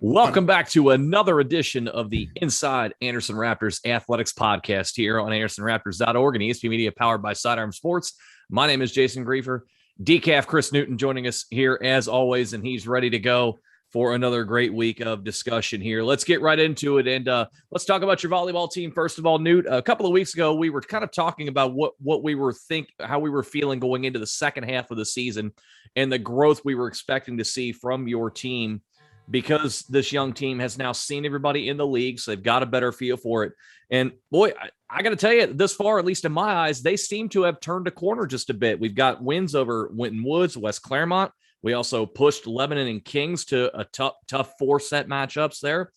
Welcome back to another edition of the Inside Anderson Raptors Athletics Podcast here on AndersonRaptors.org and ESP Media powered by Sidearm Sports. My name is Jason Griefer. Decaf Chris Newton joining us here as always, and he's ready to go for another great week of discussion here. Let's get right into it, and let's talk about your volleyball team. First of all, Newt, a couple of weeks ago, we were kind of talking about what we were how we were feeling going into the second half of the season and the growth we were expecting to see from your team, because this young team has now seen everybody in the league, so they've got a better feel for it. And boy, I got to tell you, this far, at least in my eyes, they seem to have turned a corner just a bit. We've got wins over Winton Woods, West Claremont. We also pushed Lebanon and Kings to a tough four-set matchups there.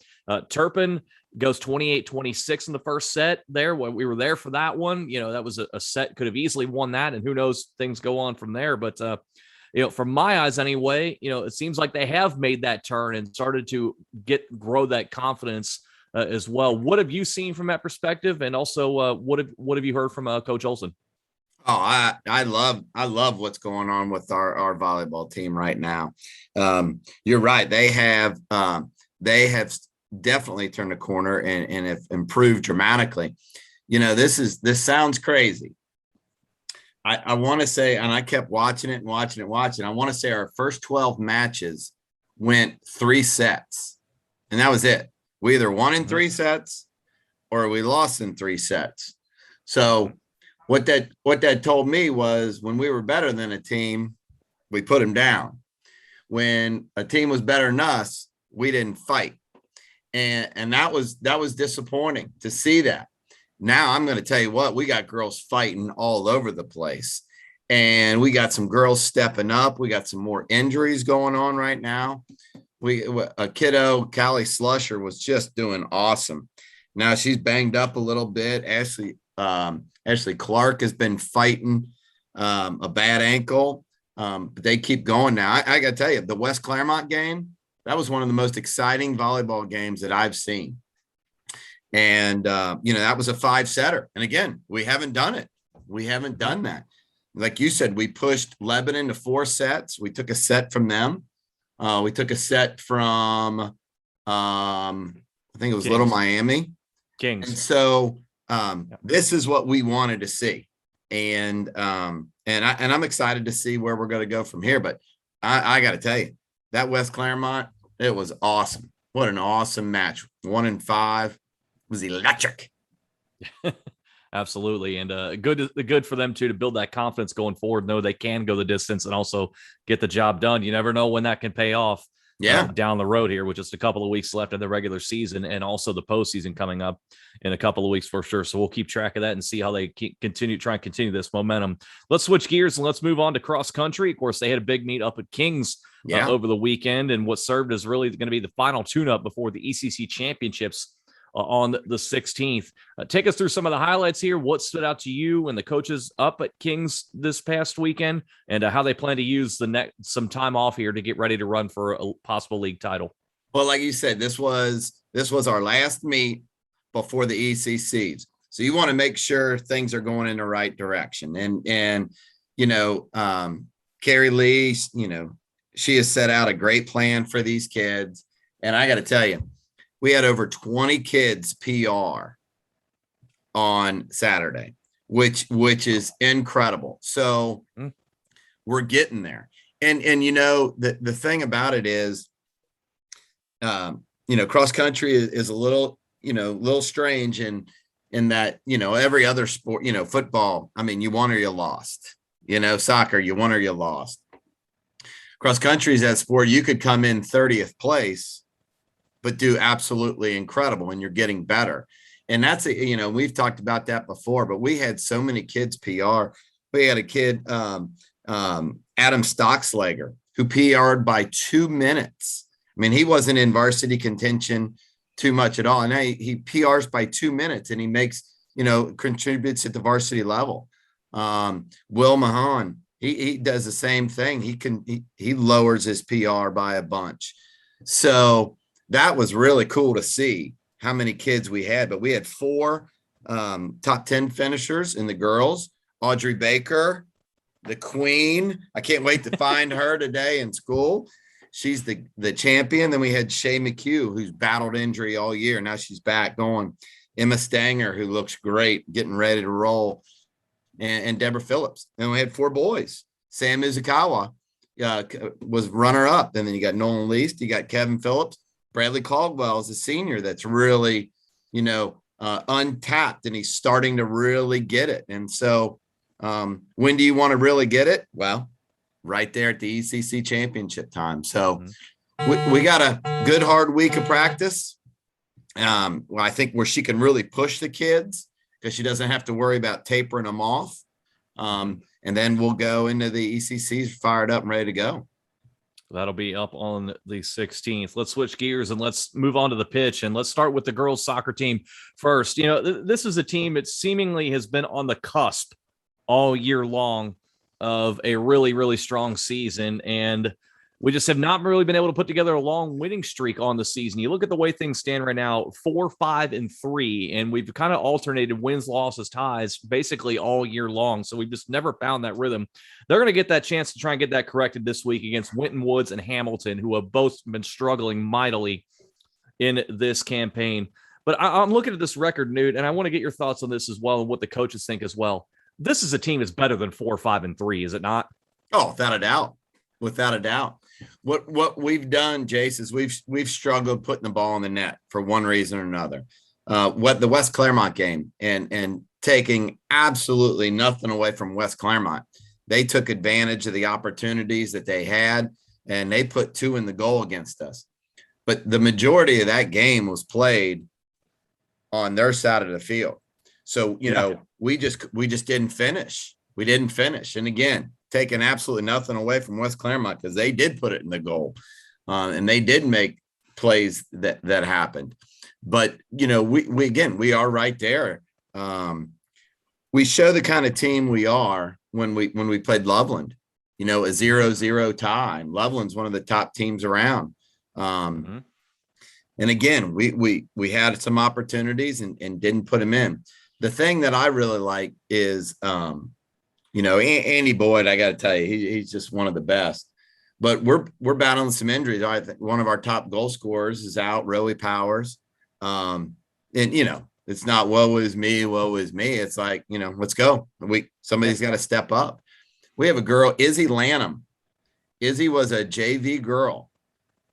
Turpin goes 28-26 in the first set there. When we were there for that one, that was a set, could have easily won that, and who knows, things go on from there. But from my eyes anyway, it seems like they have made that turn and started to grow that confidence as well. What have you seen from that perspective? And also, what have you heard from Coach Olson? Oh, I love what's going on with our volleyball team right now. You're right. They have definitely turned a corner and have improved dramatically. This sounds crazy. I want to say, and I kept watching it. I want to say our first 12 matches went 3 sets, and that was it. We either won in 3 sets or we lost in 3 sets. So what that told me was, when we were better than a team, we put them down. When a team was better than us, we didn't fight. And that was disappointing to see that. Now I'm going to tell you what, we got girls fighting all over the place, and we got some girls stepping up. We got some more injuries going on right now. A kiddo, Callie Slusher, was just doing awesome. Now she's banged up a little bit. Ashley Clark has been fighting a bad ankle, but they keep going now. I got to tell you, the West Claremont game, that was one of the most exciting volleyball games that I've seen. And, that was a 5-setter. And again, we haven't done it. We haven't done that. Like you said, we pushed Lebanon to 4 sets. We took a set from them. We took a set from, I think it was Kings. Little Miami. Kings. And so this is what we wanted to see. And I'm excited to see where we're going to go from here. But I got to tell you, that West Claremont, it was awesome. What an awesome match. 1-5. Was electric. Absolutely. And good for them too, to build that confidence going forward, know they can go the distance and also get the job done. You never know when that can pay off down the road here, with just a couple of weeks left in the regular season and also the postseason coming up in a couple of weeks for sure. So we'll keep track of that and see how they continue this momentum. Let's switch gears and let's move on to cross country. Of course, they had a big meet up at Kings over the weekend, and what served as really going to be the final tune-up before the ECC championships on the 16th. Take us through some of the highlights here. What stood out to you and the coaches up at Kings this past weekend, and how they plan to use some time off here to get ready to run for a possible league title? Well, like you said, this was our last meet before the ECCs. So you want to make sure things are going in the right direction. And Carrie Lee, she has set out a great plan for these kids. And I got to tell you, we had over 20 kids PR on Saturday, which is incredible. So we're getting there. And the thing about it is, cross country is a little strange in that, every other sport, football, I mean, you won or you lost, soccer, you won or you lost. Cross country is that sport you could come in 30th place, but do absolutely incredible, and you're getting better. And that's we've talked about that before, but we had so many kids PR. We had a kid, Adam Stockslager, who PR'd by 2 minutes. I mean, he wasn't in varsity contention too much at all. And he PRs by 2 minutes, and he makes, contributes at the varsity level. Will Mahan, he does the same thing. He lowers his PR by a bunch. So that was really cool to see how many kids we had, but we had 4 top 10 finishers in the girls. Audrey Baker, the queen. I can't wait to find her today in school. she's the champion. Then we had Shay McHugh, who's battled injury all year. Now she's back going. Emma Stanger, who looks great, getting ready to roll, and Deborah Phillips. And we had 4 boys. Sam Izukawa was runner up. And then you got Nolan Least, you got Kevin Phillips. Bradley Caldwell is a senior that's really, untapped, and he's starting to really get it. And so when do you want to really get it? Well, right there at the ECC championship time. So we got a good, hard week of practice. I think where she can really push the kids because she doesn't have to worry about tapering them off. And then we'll go into the ECCs fired up and ready to go. That'll be up on the 16th. Let's switch gears and let's move on to the pitch. And let's start with the girls soccer team first. This is a team that seemingly has been on the cusp all year long of a really, really strong season. And we just have not really been able to put together a long winning streak on the season. You look at the way things stand right now, 4, 5, and 3, and we've kind of alternated wins, losses, ties basically all year long. So we've just never found that rhythm. They're going to get that chance to try and get that corrected this week against Winton Woods and Hamilton, who have both been struggling mightily in this campaign. But I'm looking at this record, Newt, and I want to get your thoughts on this as well and what the coaches think as well. This is a team that's better than 4, 5, and 3, is it not? Oh, without a doubt. Without a doubt. What we've done, Jace, is we've struggled putting the ball in the net for one reason or another. What the West Claremont game and taking absolutely nothing away from West Claremont. They took advantage of the opportunities that they had, and they put 2 in the goal against us. But the majority of that game was played on their side of the field. So, we just didn't finish. We didn't finish. And again, taking absolutely nothing away from West Claremont because they did put it in the goal and they did make plays that happened. But, we are right there. We show the kind of team we are when we played Loveland, a 0-0 tie. And Loveland's one of the top teams around. And again, we had some opportunities and didn't put them in. The thing that I really like is, Andy Boyd, I got to tell you, he's just one of the best. But we're battling some injuries. I think one of our top goal scorers is out, Rowie Powers. And it's not woe is me. It's like, let's go. Somebody's got to step up. We have a girl, Izzy Lanham. Izzy was a JV girl.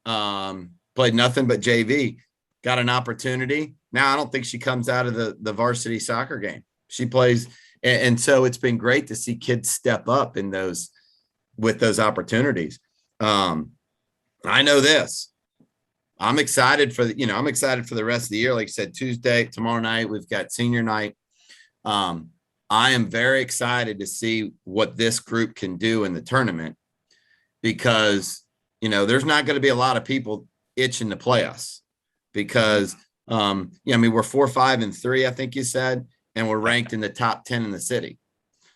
Played nothing but JV. Got an opportunity. Now I don't think she comes out of the varsity soccer game. She plays. And so it's been great to see kids step up with those opportunities. I know this. I'm excited for the rest of the year. Like I said, tomorrow night, we've got senior night. I am very excited to see what this group can do in the tournament because, there's not going to be a lot of people itching to play us because, we're 4, 5, and 3, I think you said. And we're ranked in the top 10 in the city.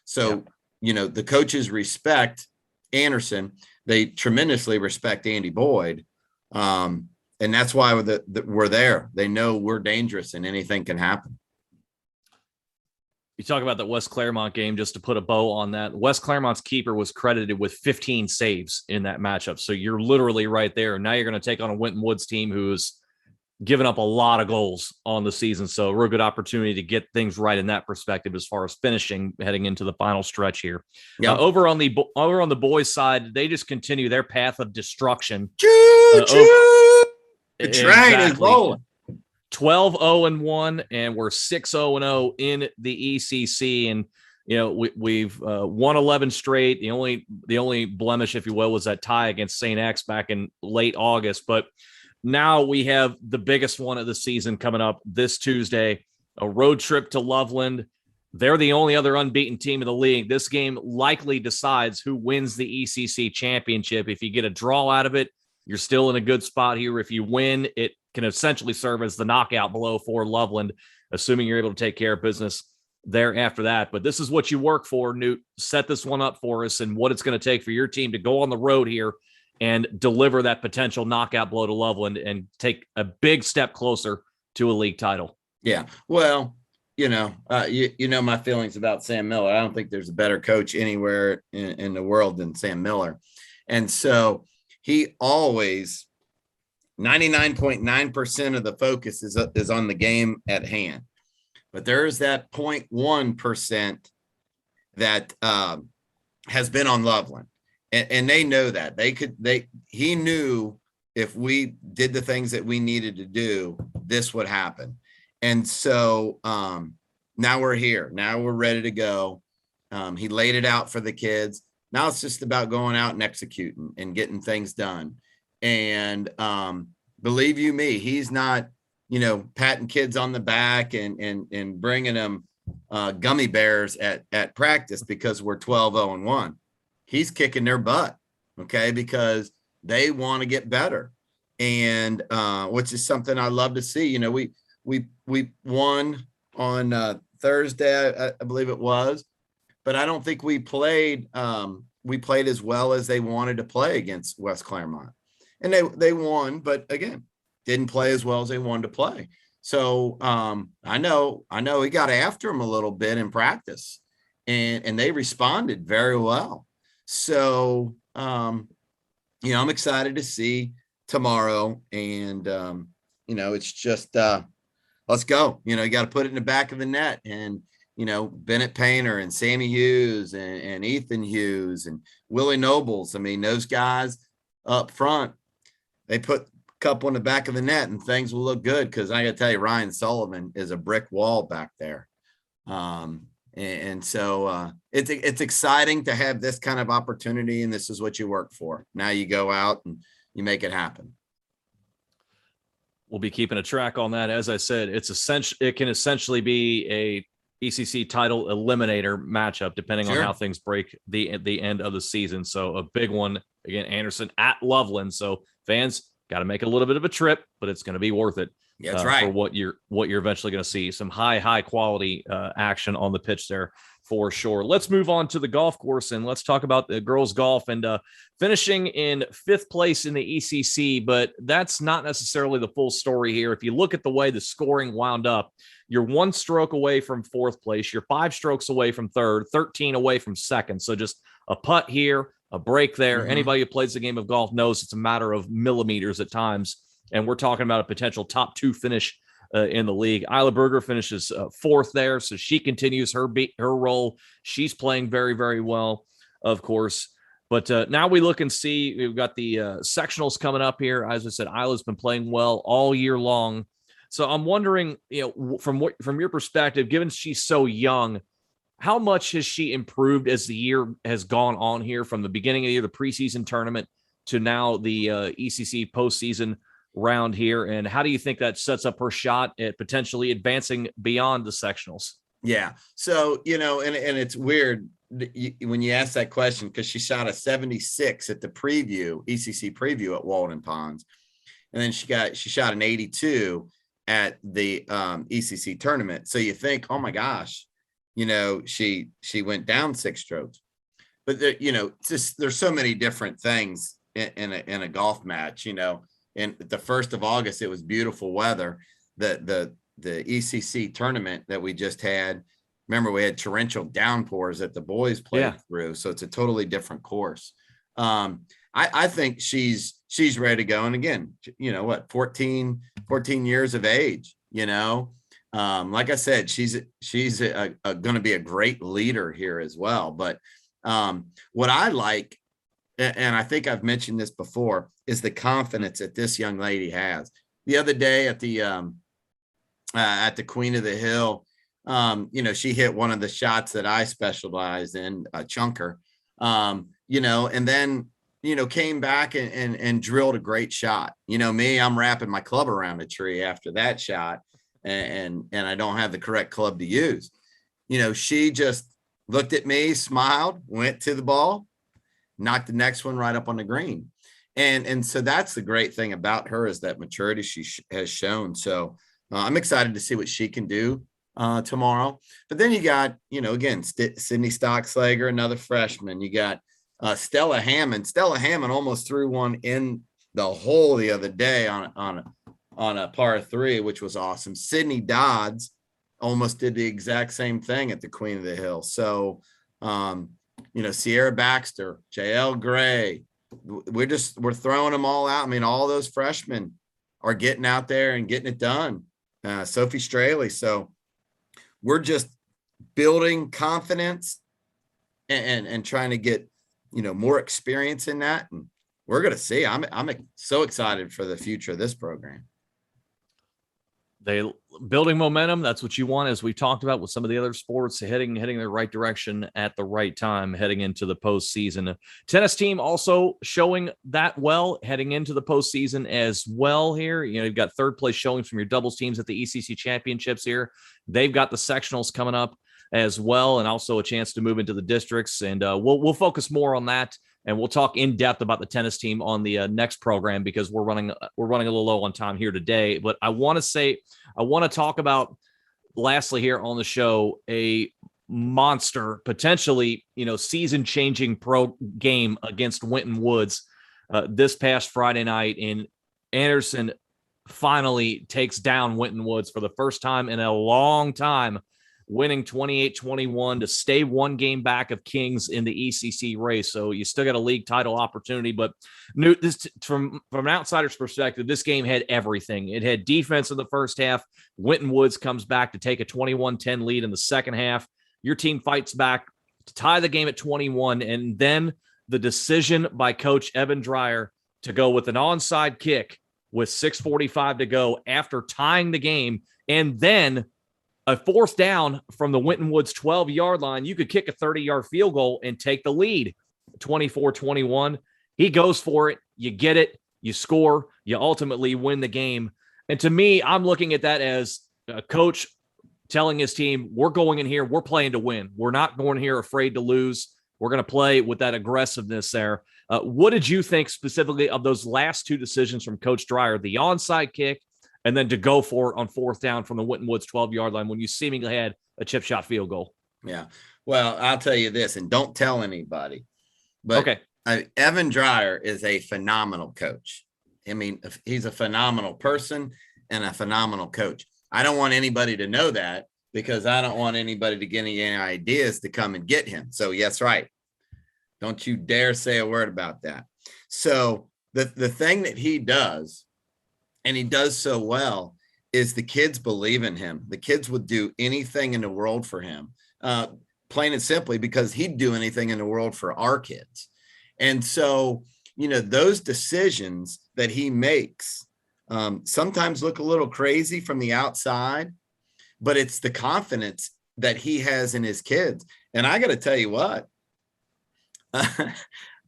So, the coaches respect Anderson. They tremendously respect Andy Boyd. And that's why we're there. They know we're dangerous and anything can happen. You talk about the West Claremont game, just to put a bow on that. West Claremont's keeper was credited with 15 saves in that matchup. So you're literally right there. Now you're going to take on a Winton Woods team who's given up a lot of goals on the season. So a real good opportunity to get things right in that perspective as far as finishing heading into the final stretch here. Yep. Over on the boys' side, they just continue their path of destruction. The train is rolling. 12-0-1, and we're 6-0-0 in the ECC. And we've won 11 straight. The only blemish, if you will, was that tie against St. X back in late August. But now we have the biggest one of the season coming up this Tuesday, a road trip to Loveland. They're the only other unbeaten team in the league. This game likely decides who wins the ECC championship. If you get a draw out of it, you're still in a good spot here. If you win, it can essentially serve as the knockout below for Loveland, assuming you're able to take care of business there after that. But this is what you work for, Newt. Set this one up for us and what it's going to take for your team to go on the road here and deliver that potential knockout blow to Loveland and take a big step closer to a league title. Yeah. Well, my feelings about Sam Miller. I don't think there's a better coach anywhere in the world than Sam Miller. And so he always 99.9% of the focus is on the game at hand. But there's that 0.1% that has been on Loveland. And they know that. He knew if we did the things that we needed to do, this would happen. And so now we're here. Now we're ready to go. He laid it out for the kids. Now it's just about going out and executing and getting things done. And believe you me, he's not, patting kids on the back and bringing them gummy bears at practice because we're 12-0-1. He's kicking their butt, okay, because they want to get better, and which is something I love to see. We won on Thursday, I believe it was, but I don't think we played as well as they wanted to play against West Claremont, and they won, but again, didn't play as well as they wanted to play. So I know he got after him a little bit in practice, and they responded very well. So I'm excited to see tomorrow, and it's just let's go. You got to put it in the back of the net, and Bennett Painter and Sammy Hughes and Ethan Hughes and Willie Nobles. I mean, those guys up front, they put a couple in the back of the net and things will look good, because I got to tell you, Ryan Sullivan is a brick wall back there. And so it's exciting to have this kind of opportunity, and this is what you work for. Now you go out and you make it happen. We'll be keeping a track on that. As I said, it can essentially be a ECC title eliminator matchup, depending on how things break the end of the season. So a big one, again, Anderson at Loveland. So fans got to make a little bit of a trip, but it's going to be worth it. Yeah, that's right. For what you're eventually going to see. Some high quality action on the pitch there for sure. Let's move on to the golf course, and let's talk about the girls golf, and finishing in 5th place in the ECC, but that's not necessarily the full story here. If you look at the way the scoring wound up, you're 1 stroke away from 4th place. You're 5 strokes away from 3rd, 13 away from 2nd. So just a putt here, a break there. Mm-hmm. Anybody who plays the game of golf knows it's a matter of millimeters at times. And we're talking about a potential top 2 finish in the league. Isla Berger finishes 4th there, so she continues her role. She's playing very, very well, of course. But now we look and see, we've got the sectionals coming up here. As I said, Isla's been playing well all year long. So I'm wondering, from your perspective, given she's so young, how much has she improved as the year has gone on here, from the beginning of the year, the preseason tournament, to now the ECC postseason round here? And how do you think that sets up her shot at potentially advancing beyond the sectionals? Yeah. So, and it's weird when you ask that question, because she shot a 76 at the ECC preview at Walden Ponds. And then she shot an 82 at the ECC tournament. So you think, oh my gosh, she went down 6 strokes. But there's so many different things in a golf match, And the 1st of August, it was beautiful weather. The ECC tournament that we just had, remember, we had torrential downpours that the boys played through. So it's a totally different course. I think she's ready to go. And again, 14 years of age, like I said, she's going to be a great leader here as well. But what I like, and I think I've mentioned this before, is the confidence that this young lady has. The other day at the Queen of the Hill, she hit one of the shots that I specialize in, a chunker, and then, came back and drilled a great shot. Me, I'm wrapping my club around a tree after that shot, and I don't have the correct club to use. She just looked at me, smiled, went to the ball, knocked the next one right up on the green. And so that's the great thing about her, is that maturity she has shown. So I'm excited to see what she can do tomorrow. But then you got, again, Sydney Stockslager, another freshman. You got Stella Hammond. Stella Hammond almost threw one in the hole the other day on a par 3, which was awesome. Sydney Dodds almost did the exact same thing at the Queen of the Hill. So, Sierra Baxter, JL Gray, we're throwing them all out. I mean, all those freshmen are getting out there and getting it done. Sophie Straley. So we're just building confidence and trying to get, more experience in that. And we're going to see. I'm so excited for the future of this program. They building momentum. That's what you want, as we talked about with some of the other sports, heading the right direction at the right time, heading into the postseason. Tennis team also showing that well, heading into the postseason as well here. You've got third place showings from your doubles teams at the ECC championships here. They've got the sectionals coming up as well, and also a chance to move into the districts. And we'll focus more on that. And we'll talk in depth about the tennis team on the next program, because we're running a little low on time here today. But I want to talk about, lastly here on the show, a monster, potentially, season-changing pro game against Winton Woods this past Friday night. And Anderson finally takes down Winton Woods for the first time in a long time, winning 28-21 to stay one game back of Kings in the ECC race. So you still got a league title opportunity, but this, from an outsider's perspective, this game had everything. It had defense in the first half. Winton Woods comes back to take a 21-10 lead in the second half. Your team fights back to tie the game at 21, and then the decision by Coach Evan Dreyer to go with an onside kick with 6:45 to go after tying the game, and then a fourth down from the Winton Woods 12-yard line. You could kick a 30-yard field goal and take the lead, 24-21. He goes for it. You get it. You score. You ultimately win the game. And to me, I'm looking at that as a coach telling his team, we're going in here, we're playing to win. We're not going here afraid to lose. We're going to play with that aggressiveness there. What did you think specifically of those last two decisions from Coach Dreyer, the onside kick and then to go for it on fourth down from the Winton Woods 12-yard line when you seemingly had a chip shot field goal? Yeah. Well, I'll tell you this, and don't tell anybody, but okay. Evan Dreyer is a phenomenal coach. I mean, he's a phenomenal person and a phenomenal coach. I don't want anybody to know that, because I don't want anybody to get any ideas to come and get him. So yes, right. Don't you dare say a word about that. So the thing that he does, and he does so well, is the kids believe in him. The kids would do anything in the world for him, plain and simply because he'd do anything in the world for our kids. And so, those decisions that he makes sometimes look a little crazy from the outside, but it's the confidence that he has in his kids. And I got to tell you what,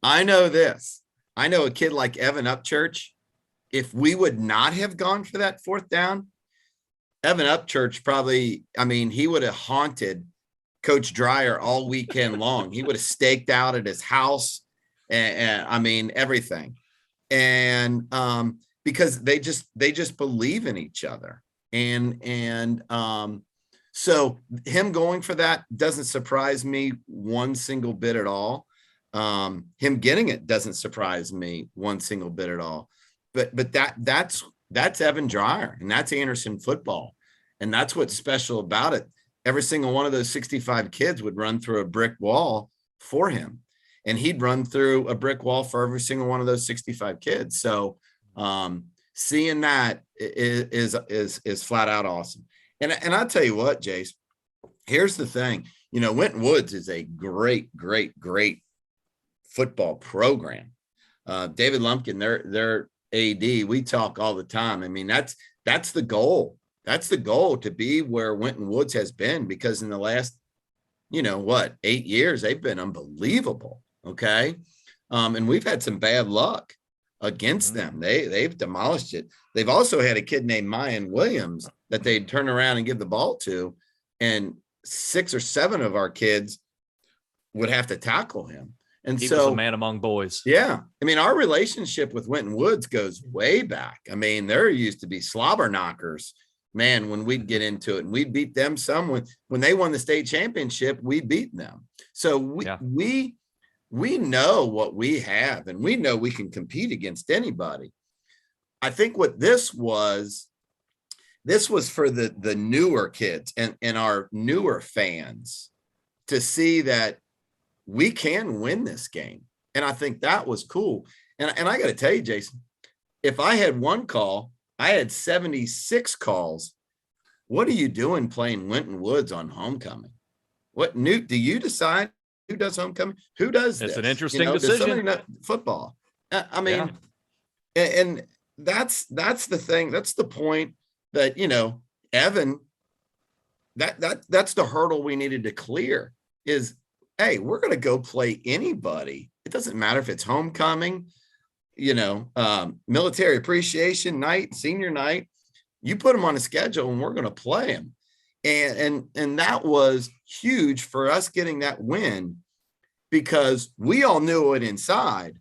I know this. I know a kid like Evan Upchurch. If we would not have gone for that fourth down, Evan Upchurch probably, he would have haunted Coach Dreyer all weekend long. He would have staked out at his house and everything. And because they just believe in each other. And so him going for that doesn't surprise me one single bit at all. Him getting it doesn't surprise me one single bit at all. But that's Evan Dreyer, and that's Anderson football. And that's what's special about it. Every single one of those 65 kids would run through a brick wall for him, and he'd run through a brick wall for every single one of those 65 kids. So seeing that is flat out awesome. And I'll tell you what, Jace, here's the thing. Winton Woods is a great, great, great football program. David Lumpkin, their AD, we talk all the time. That's the goal. That's the goal, to be where Winton Woods has been, because in the last, 8 years, they've been unbelievable. Okay. And we've had some bad luck against them. They've demolished it. They've also had a kid named Mayan Williams that they'd turn around and give the ball to, and 6 or 7 of our kids would have to tackle him. And he was a man among boys. Yeah. our relationship with Winton Woods goes way back. There used to be slobber knockers, man, when we'd get into it, and we'd beat them some. When they won the state championship, we beat them. So we know what we have, and we know we can compete against anybody. I think what this was for the newer kids and our newer fans to see that we can win this game. And I think that was cool. And I got to tell you, Jason, if I had one call, I had 76 calls. What are you doing playing Winton Woods on homecoming? What, Newt, do you decide who does homecoming? Who does this? It's an interesting Does decision. somebody know football? I mean, and that's the thing. That's the point that, Evan, that's the hurdle we needed to clear is, hey, we're going to go play anybody. It doesn't matter if it's homecoming, military appreciation night, senior night. You put them on a schedule and we're going to play them. And that was huge for us getting that win, because we all knew it inside,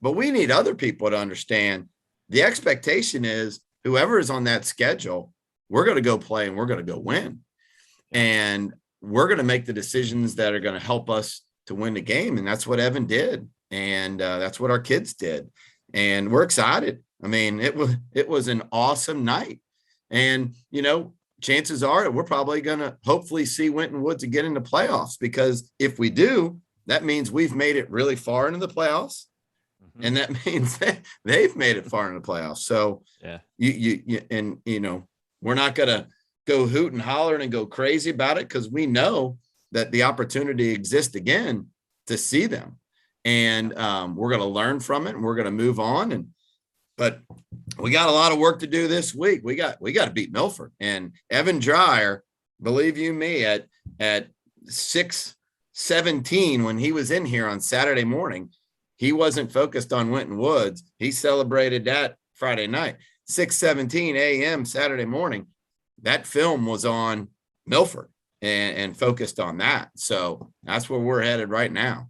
but we need other people to understand the expectation is whoever is on that schedule, we're going to go play and we're going to go win. And we're going to make the decisions that are going to help us to win the game. And that's what Evan did. And that's what our kids did. And we're excited. I mean, it was an awesome night. And, chances are we're probably going to hopefully see Winton Woods get into playoffs, because if we do, that means we've made it really far into the playoffs. Mm-hmm. And that means they've made it far into the playoffs. So we're not going to go hoot and hollering and go crazy about it, because we know that the opportunity exists again to see them. And we're going to learn from it and we're going to move on. But we got a lot of work to do this week. We got to beat Milford. And Evan Dreyer, believe you me, at 6:17 when he was in here on Saturday morning, he wasn't focused on Winton Woods. He celebrated that Friday night. 6:17 a.m. Saturday morning, that film was on Milford and focused on that. So that's where we're headed right now.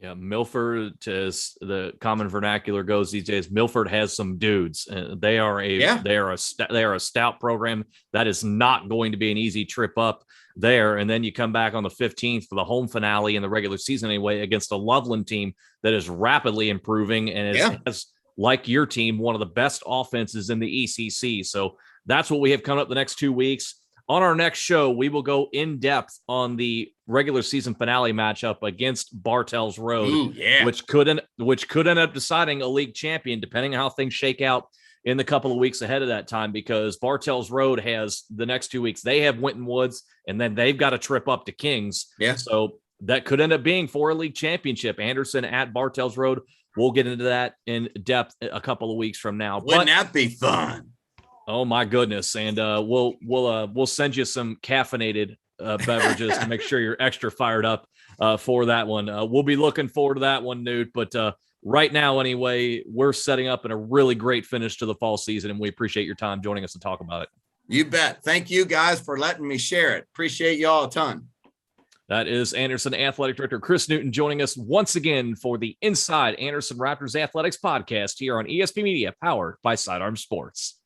Yeah, Milford, as the common vernacular goes these days, Milford has some dudes. They are a stout program. That is not going to be an easy trip up there. And then you come back on the 15th for the home finale in the regular season anyway against a Loveland team that is rapidly improving and has, like your team, one of the best offenses in the ECC. So that's what we have coming up the next 2 weeks. On our next show, we will go in depth on the regular season finale matchup against Bartels Road, which could end up deciding a league champion, depending on how things shake out in the couple of weeks ahead of that time, because Bartels Road has the next 2 weeks. They have Winton Woods, and then they've got a trip up to Kings. Yeah. So that could end up being for a league championship. Anderson at Bartels Road. We'll get into that in depth a couple of weeks from now. Wouldn't that be fun? Oh my goodness. And we'll send you some caffeinated beverages to make sure you're extra fired up for that one. We'll be looking forward to that one, Newt. But right now, anyway, we're setting up in a really great finish to the fall season, and we appreciate your time joining us to talk about it. You bet. Thank you guys for letting me share it. Appreciate y'all a ton. That is Anderson Athletic Director Chris Newton joining us once again for the Inside Anderson Raptors Athletics podcast here on ESP Media, powered by Sidearm Sports.